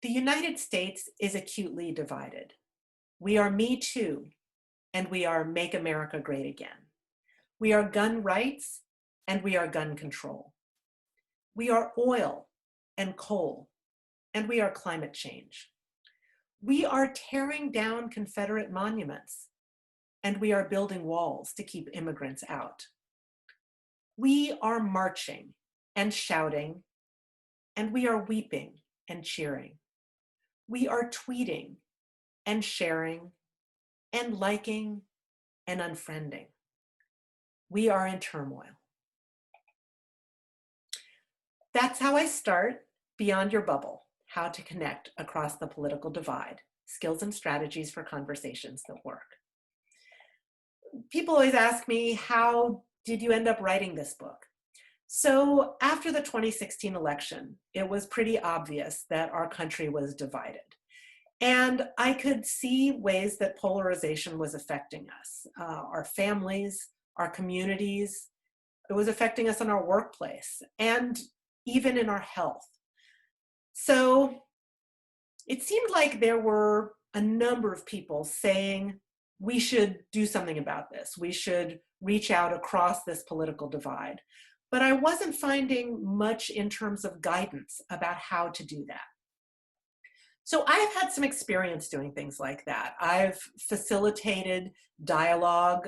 The United States is acutely divided. We are Me Too, and we are Make America Great Again. We are gun rights, and we are gun control. We are oil and coal, and we are climate change. We are tearing down Confederate monuments, and we are building walls to keep immigrants out. We are marching and shouting, and we are weeping and cheering. We are tweeting and sharing and liking and unfriending. We are in turmoil. That's how I start Beyond Your Bubble, how to connect across the political divide, skills and strategies for conversations that work. People always ask me, how did you end up writing this book? So after the 2016 election, it was pretty obvious that our country was divided. And I could see ways that polarization was affecting us, our families, our communities. It was affecting us in our workplace and even in our health. So it seemed like there were a number of people saying we should do something about this. We should reach out across this political divide. But I wasn't finding much in terms of guidance about how to do that. So I've had some experience doing things like that. I've facilitated dialogue,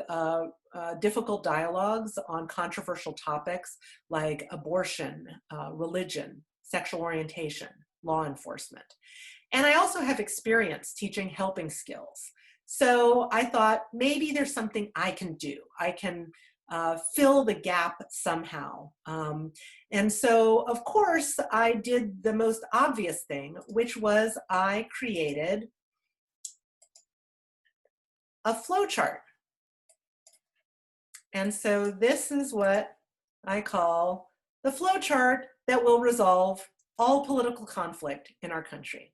difficult dialogues on controversial topics like abortion, religion, sexual orientation, law enforcement. And I also have experience teaching helping skills. So I thought maybe there's something I can do. I can fill the gap somehow. And so, of course, I did the most obvious thing, which was I created a flowchart. And so this is what I call the flowchart that will resolve all political conflict in our country,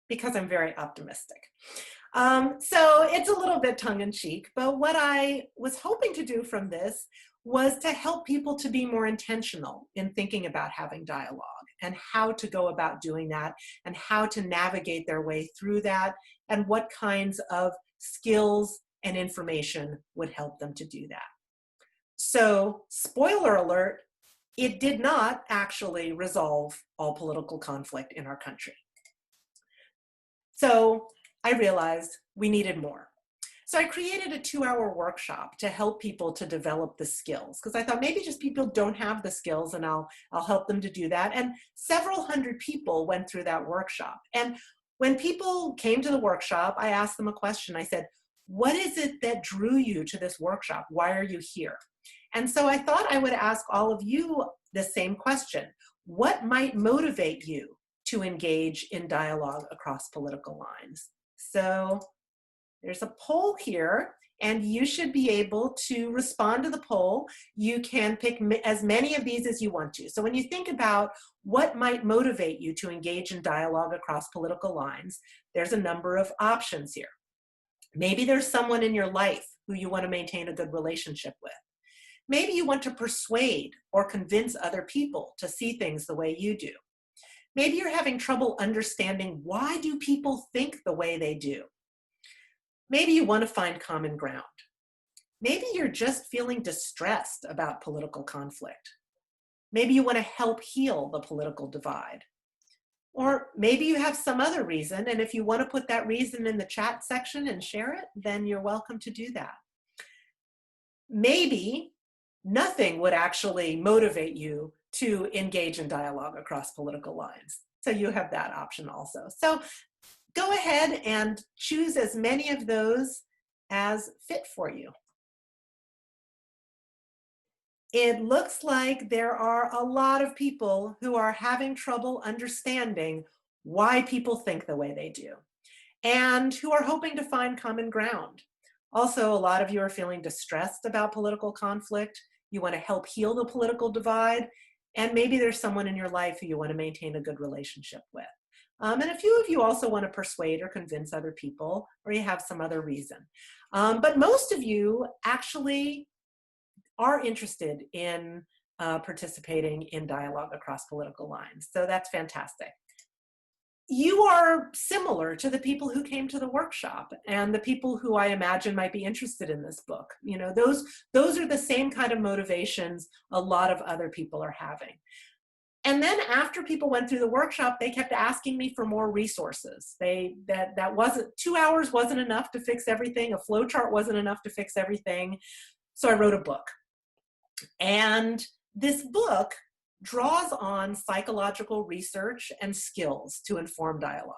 because I'm very optimistic. So it's a little bit tongue-in-cheek, but what I was hoping to do from this was to help people to be more intentional in thinking about having dialogue and how to go about doing that and how to navigate their way through that and what kinds of skills and information would help them to do that. So, spoiler alert, it did not actually resolve all political conflict in our country. So I realized we needed more. So I created a 2-hour workshop to help people to develop the skills, because I thought maybe just people don't have the skills and I'll help them to do that. And several hundred people went through that workshop. And when people came to the workshop, I asked them a question. I said, what is it that drew you to this workshop? Why are you here? And so I thought I would ask all of you the same question. What might motivate you to engage in dialogue across political lines? So there's a poll here, and you should be able to respond to the poll. You can pick as many of these as you want to. So when you think about what might motivate you to engage in dialogue across political lines, there's a number of options here. Maybe there's someone in your life who you want to maintain a good relationship with. Maybe you want to persuade or convince other people to see things the way you do. Maybe you're having trouble understanding why do people think the way they do. Maybe you want to find common ground. Maybe you're just feeling distressed about political conflict. Maybe you want to help heal the political divide. Or maybe you have some other reason, and if you want to put that reason in the chat section and share it, then you're welcome to do that. Maybe nothing would actually motivate you to engage in dialogue across political lines. So you have that option also. So go ahead and choose as many of those as fit for you. It looks like there are a lot of people who are having trouble understanding why people think the way they do, and who are hoping to find common ground. Also, a lot of you are feeling distressed about political conflict. You want to help heal the political divide, and maybe there's someone in your life who you want to maintain a good relationship with. And a few of you also want to persuade or convince other people, or you have some other reason. But most of you actually are interested in participating in dialogue across political lines. So that's fantastic. you are similar to the people who came to the workshop and the people who I imagine might be interested in this book. You know, those are the same kind of motivations a lot of other people are having. And then after people went through the workshop, they kept asking me for more resources. That wasn't, 2 hours wasn't enough to fix everything. A flow chart wasn't enough to fix everything. So I wrote a book. And this book draws on psychological research and skills to inform dialogue.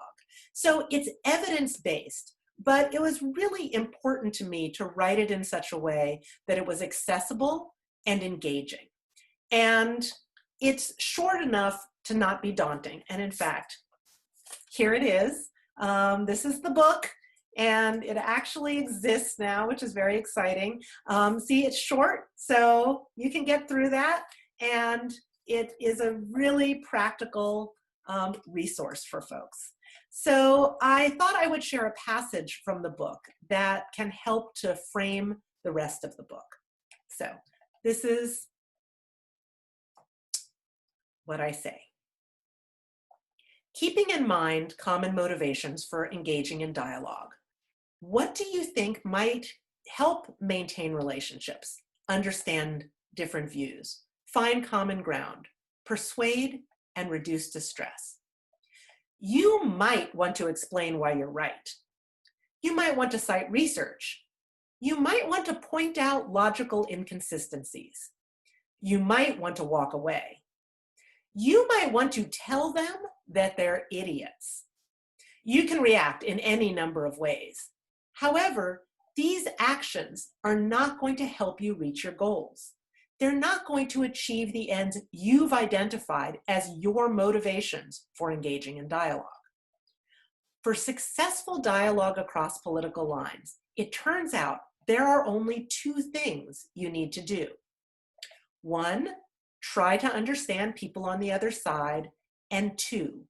So it's evidence-based, but it was really important to me to write it in such a way that it was accessible and engaging. And it's short enough to not be daunting. And in fact, here it is. This is the book, and it actually exists now, which is very exciting. See, it's short, so you can get through that. And it is a really practical resource for folks. So I thought I would share a passage from the book that can help to frame the rest of the book. So this is what I say. Keeping in mind common motivations for engaging in dialogue, what do you think might help maintain relationships, understand different views, find common ground, persuade, and reduce distress? You might want to explain why you're right. You might want to cite research. You might want to point out logical inconsistencies. You might want to walk away. You might want to tell them that they're idiots. You can react in any number of ways. However, these actions are not going to help you reach your goals. They're not going to achieve the ends you've identified as your motivations for engaging in dialogue. For successful dialogue across political lines, it turns out there are only two things you need to do. One, try to understand people on the other side, and two,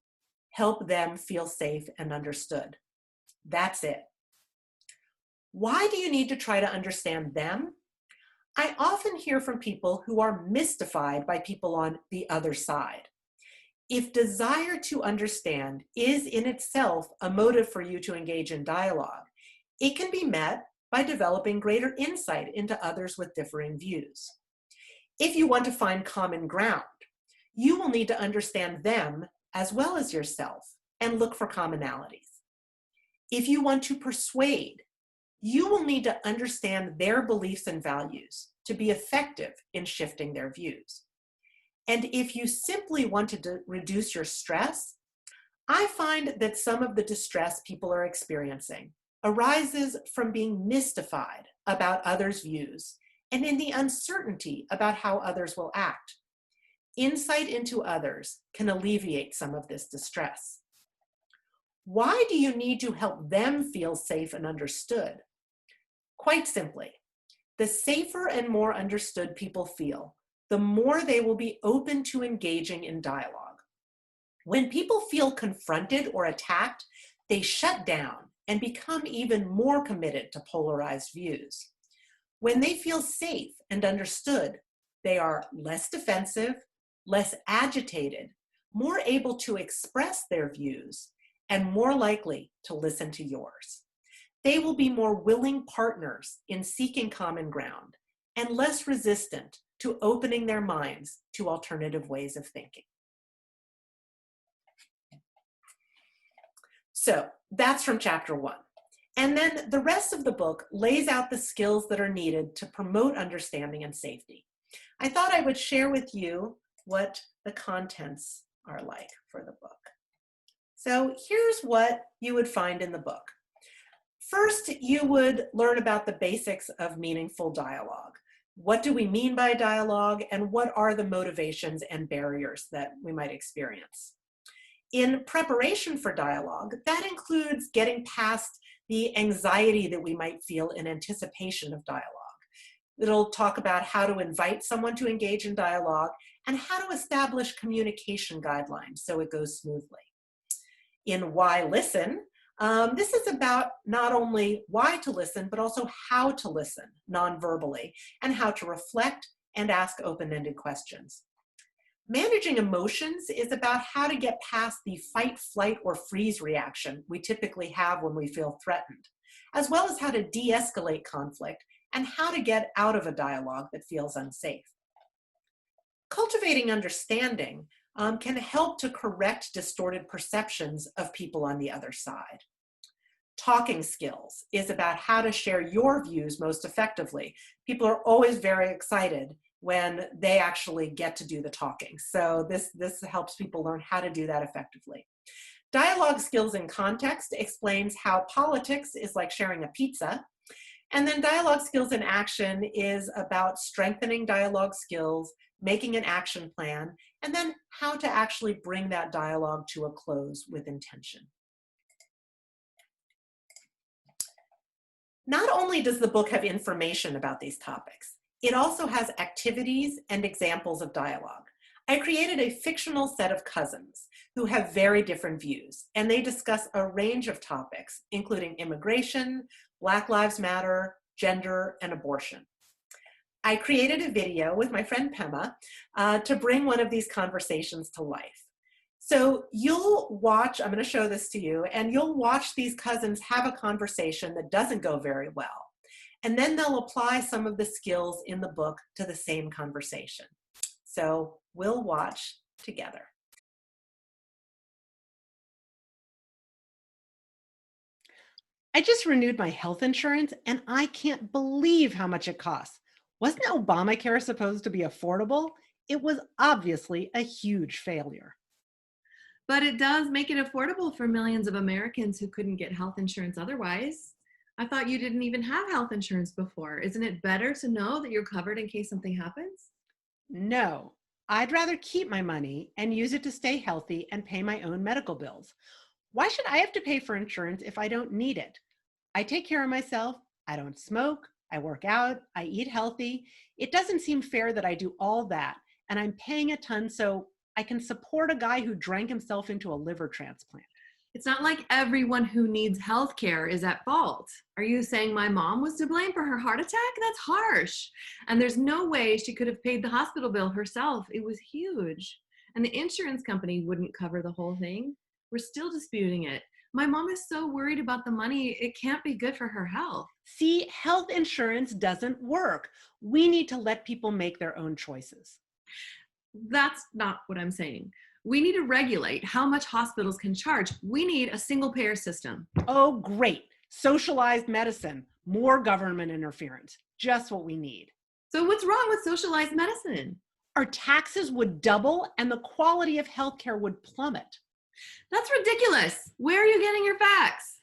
help them feel safe and understood. That's it. Why do you need to try to understand them? I often hear from people who are mystified by people on the other side. If desire to understand is in itself a motive for you to engage in dialogue, it can be met by developing greater insight into others with differing views. If you want to find common ground, you will need to understand them as well as yourself and look for commonalities. If you want to persuade, you will need to understand their beliefs and values to be effective in shifting their views. And if you simply want to reduce your stress, I find that some of the distress people are experiencing arises from being mystified about others' views and in the uncertainty about how others will act. Insight into others can alleviate some of this distress. Why do you need to help them feel safe and understood? Quite simply, the safer and more understood people feel, the more they will be open to engaging in dialogue. When people feel confronted or attacked, they shut down and become even more committed to polarized views. When they feel safe and understood, they are less defensive, less agitated, more able to express their views, and more likely to listen to yours. They will be more willing partners in seeking common ground and less resistant to opening their minds to alternative ways of thinking. So that's from chapter 1. And then the rest of the book lays out the skills that are needed to promote understanding and safety. I thought I would share with you what the contents are like for the book. So here's what you would find in the book. First, you would learn about the basics of meaningful dialogue. What do we mean by dialogue, and what are the motivations and barriers that we might experience? In preparation for dialogue, that includes getting past the anxiety that we might feel in anticipation of dialogue. It'll talk about how to invite someone to engage in dialogue and how to establish communication guidelines so it goes smoothly. In Why Listen, this is about not only why to listen, but also how to listen non-verbally and how to reflect and ask open-ended questions. Managing emotions is about how to get past the fight, flight, or freeze reaction we typically have when we feel threatened, as well as how to de escalate conflict and how to get out of a dialogue that feels unsafe. Cultivating understanding can help to correct distorted perceptions of people on the other side. Talking skills is about how to share your views most effectively. People are always very excited when they actually get to do the talking. So this helps people learn how to do that effectively. Dialogue skills in context explains how politics is like sharing a pizza. And then dialogue skills in action is about strengthening dialogue skills, making an action plan, and then how to actually bring that dialogue to a close with intention. Not only does the book have information about these topics, it also has activities and examples of dialogue. I created a fictional set of cousins who have very different views, and they discuss a range of topics, including immigration, Black Lives Matter, gender, and abortion. I created a video with my friend Pema to bring one of these conversations to life. So you'll watch, I'm going to show this to you, and you'll watch these cousins have a conversation that doesn't go very well. And then they'll apply some of the skills in the book to the same conversation. So we'll watch together. I just renewed my health insurance and I can't believe how much it costs. Wasn't Obamacare supposed to be affordable? It was obviously a huge failure. But it does make it affordable for millions of Americans who couldn't get health insurance otherwise. I thought you didn't even have health insurance before. Isn't it better to know that you're covered in case something happens? No, I'd rather keep my money and use it to stay healthy and pay my own medical bills. Why should I have to pay for insurance if I don't need it? I take care of myself. I don't smoke. I work out. I eat healthy. It doesn't seem fair that I do all that and I'm paying a ton so I can support a guy who drank himself into a liver transplant. It's not like everyone who needs health care is at fault. Are you saying my mom was to blame for her heart attack? That's harsh. And there's no way she could have paid the hospital bill herself. It was huge. And the insurance company wouldn't cover the whole thing. We're still disputing it. My mom is so worried about the money, it can't be good for her health. See, health insurance doesn't work. We need to let people make their own choices. That's not what I'm saying. We need to regulate how much hospitals can charge. We need a single payer system. Oh, great. Socialized medicine, more government interference, just what we need. So what's wrong with socialized medicine? Our taxes would double and the quality of healthcare would plummet. That's ridiculous. Where are you getting your facts?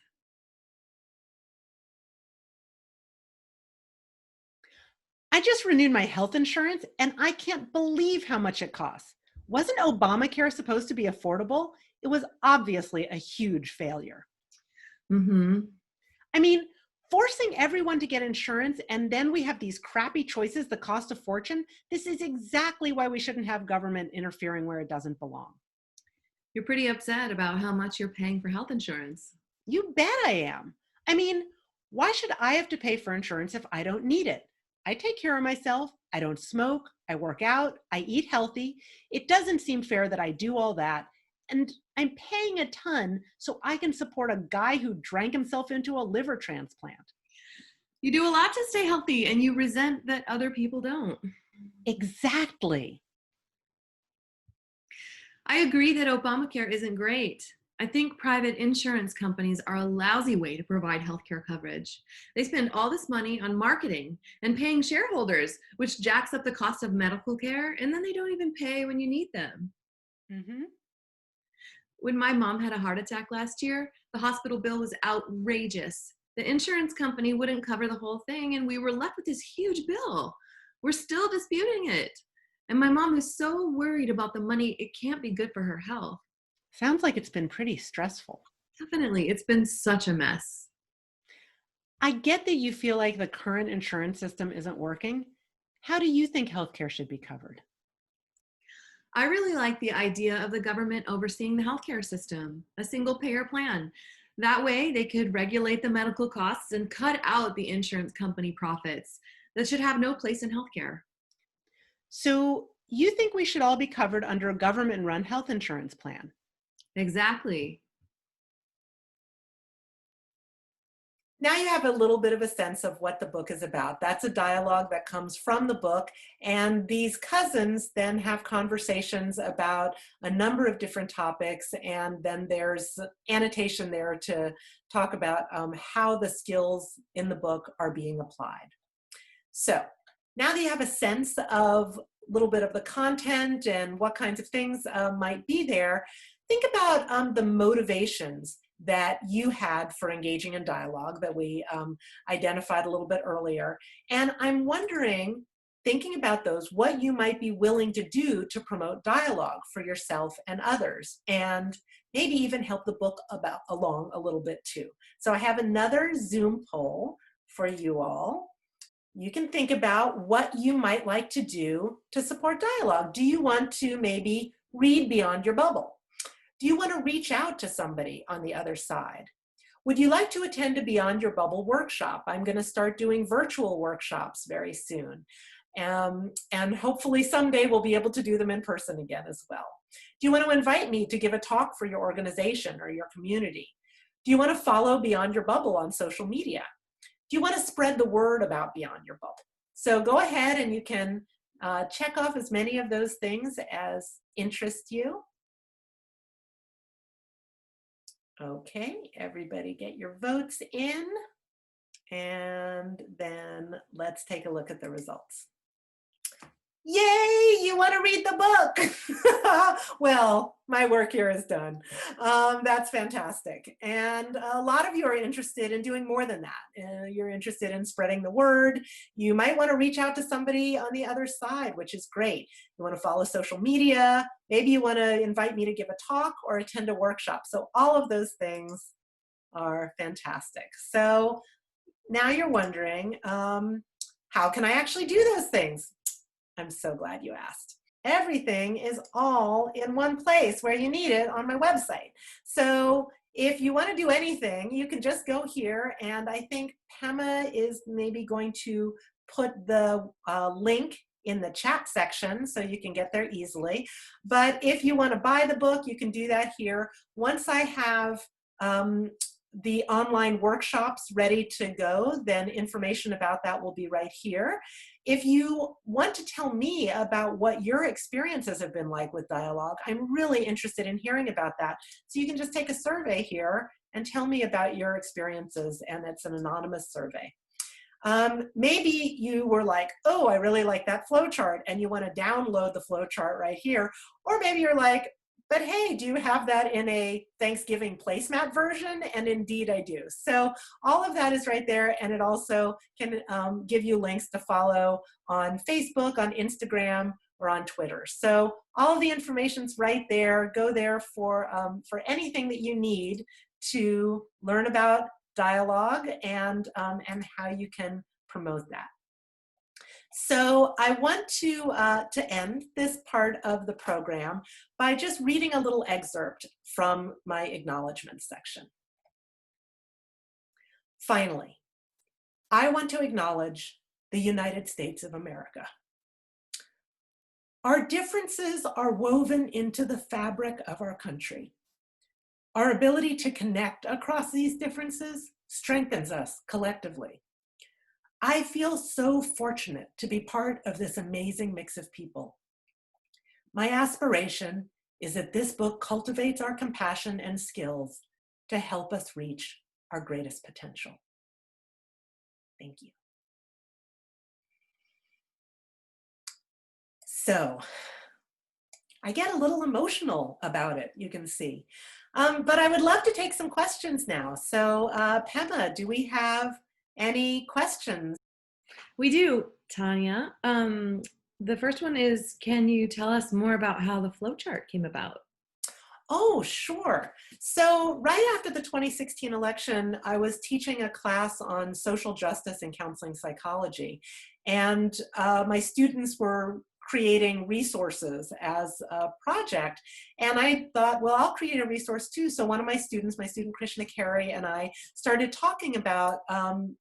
I just renewed my health insurance and I can't believe how much it costs. Wasn't Obamacare supposed to be affordable? It was obviously a huge failure. Mm-hmm. I mean, forcing everyone to get insurance and then we have these crappy choices that cost a fortune. This is exactly why we shouldn't have government interfering where it doesn't belong. You're pretty upset about how much you're paying for health insurance. You bet I am. I mean, why should I have to pay for insurance if I don't need it? I take care of myself. I don't smoke. I work out. I eat healthy. It doesn't seem fair that I do all that. And I'm paying a ton so I can support a guy who drank himself into a liver transplant. You do a lot to stay healthy and you resent that other people don't. Exactly. I agree that Obamacare isn't great. I think private insurance companies are a lousy way to provide healthcare coverage. They spend all this money on marketing and paying shareholders, which jacks up the cost of medical care, and then they don't even pay when you need them. Mm-hmm. When my mom had a heart attack last year, the hospital bill was outrageous. The insurance company wouldn't cover the whole thing, and we were left with this huge bill. We're still disputing it. And my mom is so worried about the money, it can't be good for her health. Sounds like it's been pretty stressful. Definitely. It's been such a mess. I get that you feel like the current insurance system isn't working. How do you think healthcare should be covered? I really like the idea of the government overseeing the healthcare system, a single payer plan. That way they could regulate the medical costs and cut out the insurance company profits. That should have no place in healthcare. So You think we should all be covered under a government-run health insurance plan. Exactly. Now you have a little bit of a sense of what the book is about. That's a dialogue that comes from the book, and these cousins then have conversations about a number of different topics, and then there's annotation there to talk about how the skills in the book are being applied. So now that you have a sense of a little bit of the content and what kinds of things might be there, think about the motivations that you had for engaging in dialogue that we identified a little bit earlier. And I'm wondering, thinking about those, what you might be willing to do to promote dialogue for yourself and others, and maybe even help the book along a little bit too. So I have another Zoom poll for you all. You can think about what you might like to do to support dialogue. Do you want to maybe read beyond your bubble? Do you want to reach out to somebody on the other side? Would you like to attend a Beyond Your Bubble workshop? I'm going to start doing virtual workshops very soon. And hopefully someday we'll be able to do them in person again as well. Do you want to invite me to give a talk for your organization or your community? Do you want to follow Beyond Your Bubble on social media? Do you want to spread the word about Beyond Your Bubble? So go ahead and you can check off as many of those things as interest you. Okay, everybody get your votes in, and then let's take a look at the results. Yay, you want to read the book. Well, my work here is done. That's fantastic. And a lot of you are interested in doing more than that. You're interested in spreading the word. You might want to reach out to somebody on the other side, which is great. You want to follow social media. Maybe you want to invite me to give a talk or attend a workshop. So all of those things are fantastic. So now you're wondering, how can I actually do those things? I'm so glad you asked. Everything is all in one place where you need it on my website. So if you want to do anything, you can just go here, and I think Pema is maybe going to put the link in the chat section so you can get there easily. But if you want to buy the book, you can do that here. Once I have the online workshops ready to go, then information about that will be right here. If you want to tell me about what your experiences have been like with dialogue, I'm really interested in hearing about that. So you can just take a survey here and tell me about your experiences, and it's an anonymous survey. Maybe you were like, oh, I really like that flow chart, and you want to download the flow chart right here. Or maybe you're like, but hey, do you have that in a Thanksgiving placemat version? And indeed I do. So all of that is right there, and it also can give you links to follow on Facebook, on Instagram, or on Twitter. So all of the information's right there. Go there for anything that you need to learn about dialogue and how you can promote that. So I want to end this part of the program by just reading a little excerpt from my acknowledgement section. Finally, I want to acknowledge the United States of America. Our differences are woven into the fabric of our country. Our ability to connect across these differences strengthens us collectively. I feel so fortunate to be part of this amazing mix of people. My aspiration is that this book cultivates our compassion and skills to help us reach our greatest potential. Thank you. So, I get a little emotional about it, you can see. But I would love to take some questions now. So, Pema, do we have any questions? We do, Tania. The first one is, can you tell us more about how the flowchart came about? Oh, sure. So right after the 2016 election, I was teaching a class on social justice and counseling psychology. And my students were creating resources as a project. And I thought, well, I'll create a resource too. So one of my students, my student Krishna Carey, and I started talking about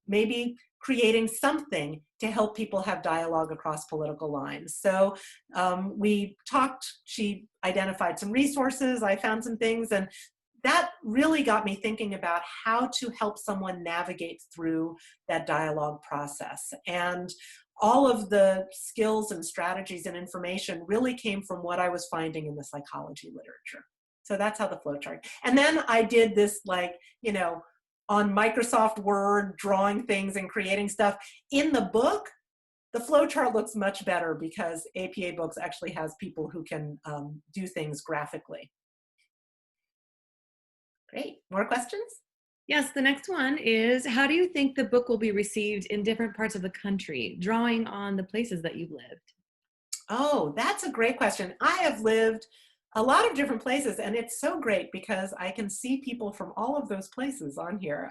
maybe creating something to help people have dialogue across political lines. So we talked, she identified some resources, I found some things, and that really got me thinking about how to help someone navigate through that dialogue process. And all of the skills and strategies and information really came from what I was finding in the psychology literature. So that's how the flowchart. And then I did this, like, you know, on Microsoft Word, drawing things and creating stuff. In the book, the flowchart looks much better because APA Books actually has people who can do things graphically. Great. More questions? Yes, the next one is, how do you think the book will be received in different parts of the country, drawing on the places that you've lived? Oh, that's a great question. I have lived a lot of different places, and it's so great because I can see people from all of those places on here.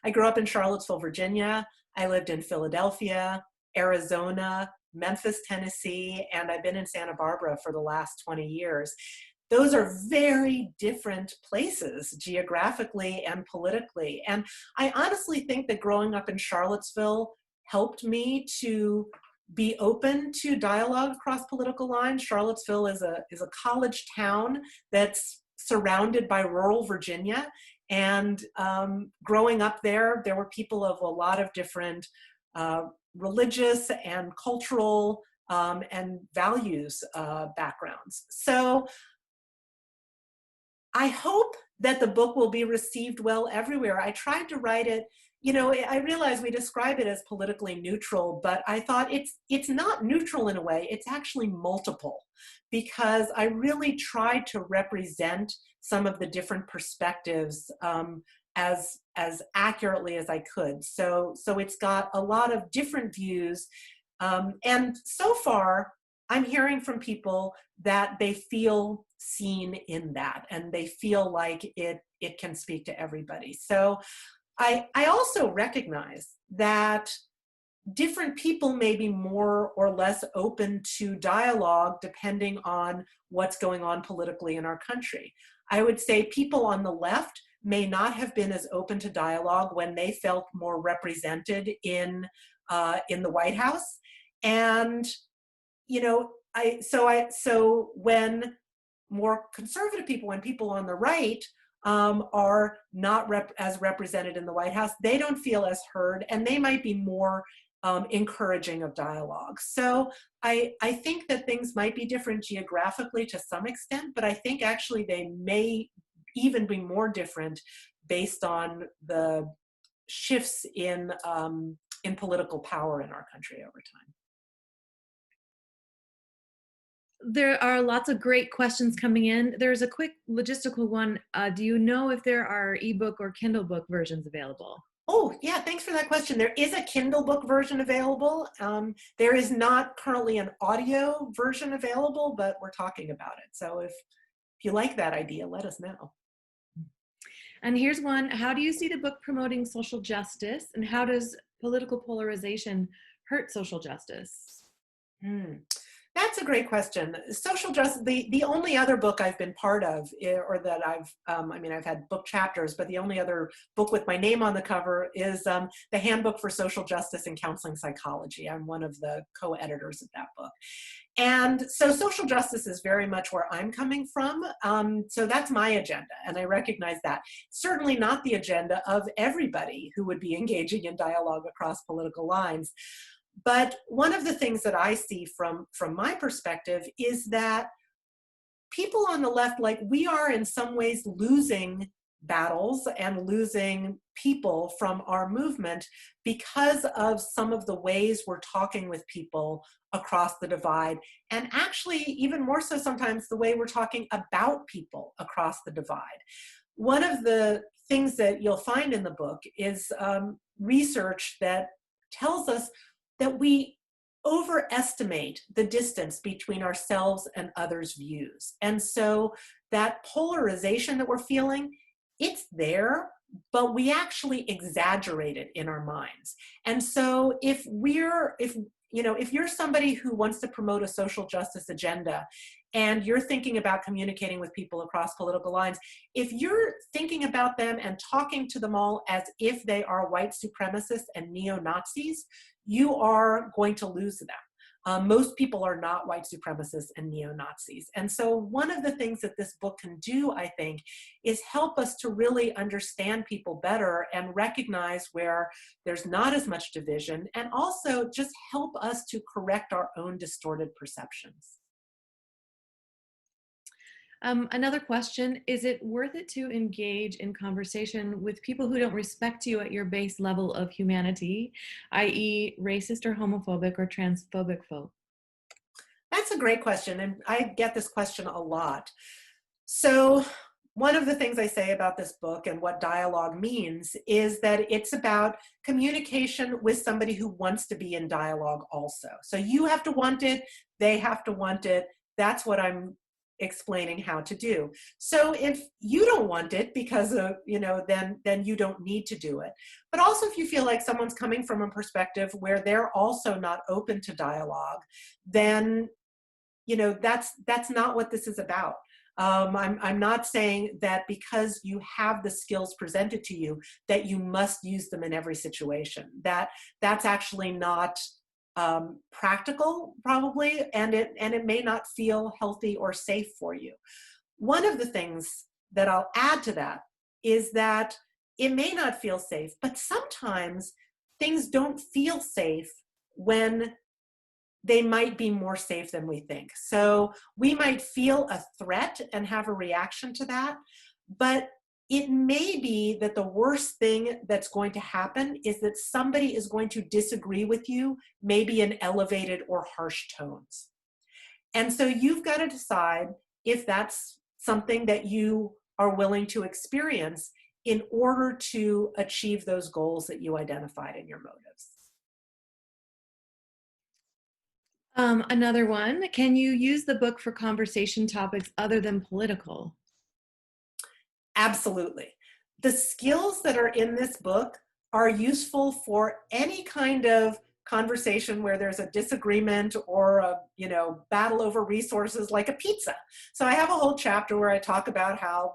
I grew up in Charlottesville, Virginia. I lived in Philadelphia, Arizona, Memphis, Tennessee, and I've been in Santa Barbara for the last 20 years. Those are very different places geographically and politically. And I honestly think that growing up in Charlottesville helped me to be open to dialogue across political lines. Charlottesville is a college town that's surrounded by rural Virginia. And growing up there, there were people of a lot of different religious and cultural and values backgrounds. So I hope that the book will be received well everywhere. I tried to write it, you know, I realize we describe it as politically neutral, but I thought it's not neutral in a way, it's actually multiple, because I really tried to represent some of the different perspectives as accurately as I could. So it's got a lot of different views. And so far, I'm hearing from people that they feel seen in that, and they feel like it can speak to everybody. So I also recognize that different people may be more or less open to dialogue depending on what's going on politically in our country. I would say people on the left may not have been as open to dialogue when they felt more represented in the White House. And you know, so when more conservative people, when people on the right are not as represented in the White House, they don't feel as heard, and they might be more encouraging of dialogue. So I think that things might be different geographically to some extent, but I think actually they may even be more different based on the shifts in political power in our country over time. There are lots of great questions coming in. There's a quick logistical one. Do you know if there are ebook or Kindle book versions available? Oh, yeah, thanks for that question. There is a Kindle book version available. There is not currently an audio version available, but we're talking about it. So if you like that idea, let us know. And here's one. How do you see the book promoting social justice, and how does political polarization hurt social justice? That's a great question. Social justice, the only other book I've been part of, or that I've had book chapters, but the only other book with my name on the cover is the Handbook for Social Justice in Counseling Psychology. I'm one of the co-editors of that book. And so social justice is very much where I'm coming from. So that's my agenda, and I recognize that. Certainly not the agenda of everybody who would be engaging in dialogue across political lines. But one of the things that I see from my perspective is that people on the left, like, we are in some ways losing battles and losing people from our movement because of some of the ways we're talking with people across the divide, and actually even more so sometimes the way we're talking about people across the divide. One of the things that you'll find in the book is research that tells us that we overestimate the distance between ourselves and others' views. And so that polarization that we're feeling, it's there, but we actually exaggerate it in our minds. And so if if you're somebody who wants to promote a social justice agenda and you're thinking about communicating with people across political lines, if you're thinking about them and talking to them all as if they are white supremacists and neo-Nazis, you are going to lose them. Most people are not white supremacists and neo-Nazis. And so one of the things that this book can do, I think, is help us to really understand people better and recognize where there's not as much division, and also just help us to correct our own distorted perceptions. Another question, is it worth it to engage in conversation with people who don't respect you at your base level of humanity, i.e. racist or homophobic or transphobic folk? That's a great question, and I get this question a lot. So one of the things I say about this book and what dialogue means is that it's about communication with somebody who wants to be in dialogue also. So you have to want it, they have to want it. That's what I'm explaining how to do. So if you don't want it because of, then you don't need to do it. But also if you feel like someone's coming from a perspective where they're also not open to dialogue, then, that's not what this is about. I'm not saying that because you have the skills presented to you that you must use them in every situation. That's actually not practical, probably, and it may not feel healthy or safe for you. One of the things that I'll add to that is that it may not feel safe, but sometimes things don't feel safe when they might be more safe than we think. So we might feel a threat and have a reaction to that, but it may be that the worst thing that's going to happen is that somebody is going to disagree with you, maybe in elevated or harsh tones. And so you've got to decide if that's something that you are willing to experience in order to achieve those goals that you identified in your motives. Another one, can you use the book for conversation topics other than political? Absolutely. The skills that are in this book are useful for any kind of conversation where there's a disagreement or a battle over resources, like a pizza. So I have a whole chapter where I talk about how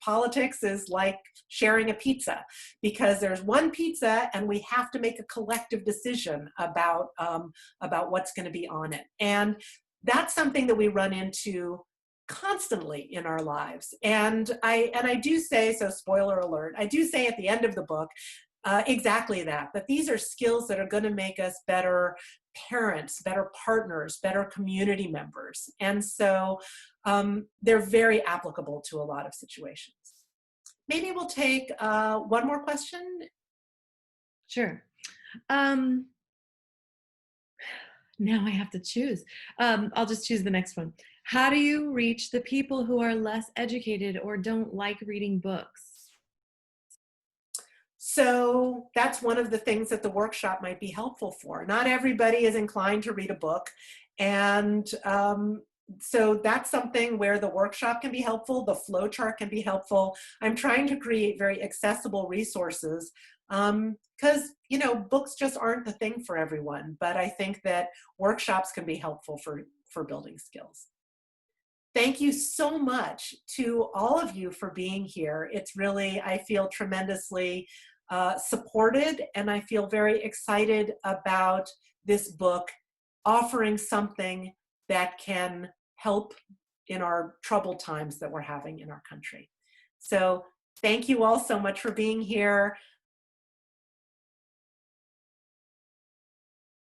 politics is like sharing a pizza, because there's one pizza and we have to make a collective decision about what's going to be on it. And that's something that we run into constantly in our lives. And I do say, so spoiler alert, I do say at the end of the book exactly that these are skills that are going to make us better parents, better partners, better community members. And so they're very applicable to a lot of situations. Maybe we'll take one more question. Sure. Now I have to choose. I'll just choose the next one. How do you reach the people who are less educated or don't like reading books? So that's one of the things that the workshop might be helpful for. Not everybody is inclined to read a book. And so that's something where the workshop can be helpful. The flow chart can be helpful. I'm trying to create very accessible resources because, books just aren't the thing for everyone. But I think that workshops can be helpful for building skills. Thank you so much to all of you for being here. It's really, I feel tremendously supported, and I feel very excited about this book offering something that can help in our troubled times that we're having in our country. So thank you all so much for being here.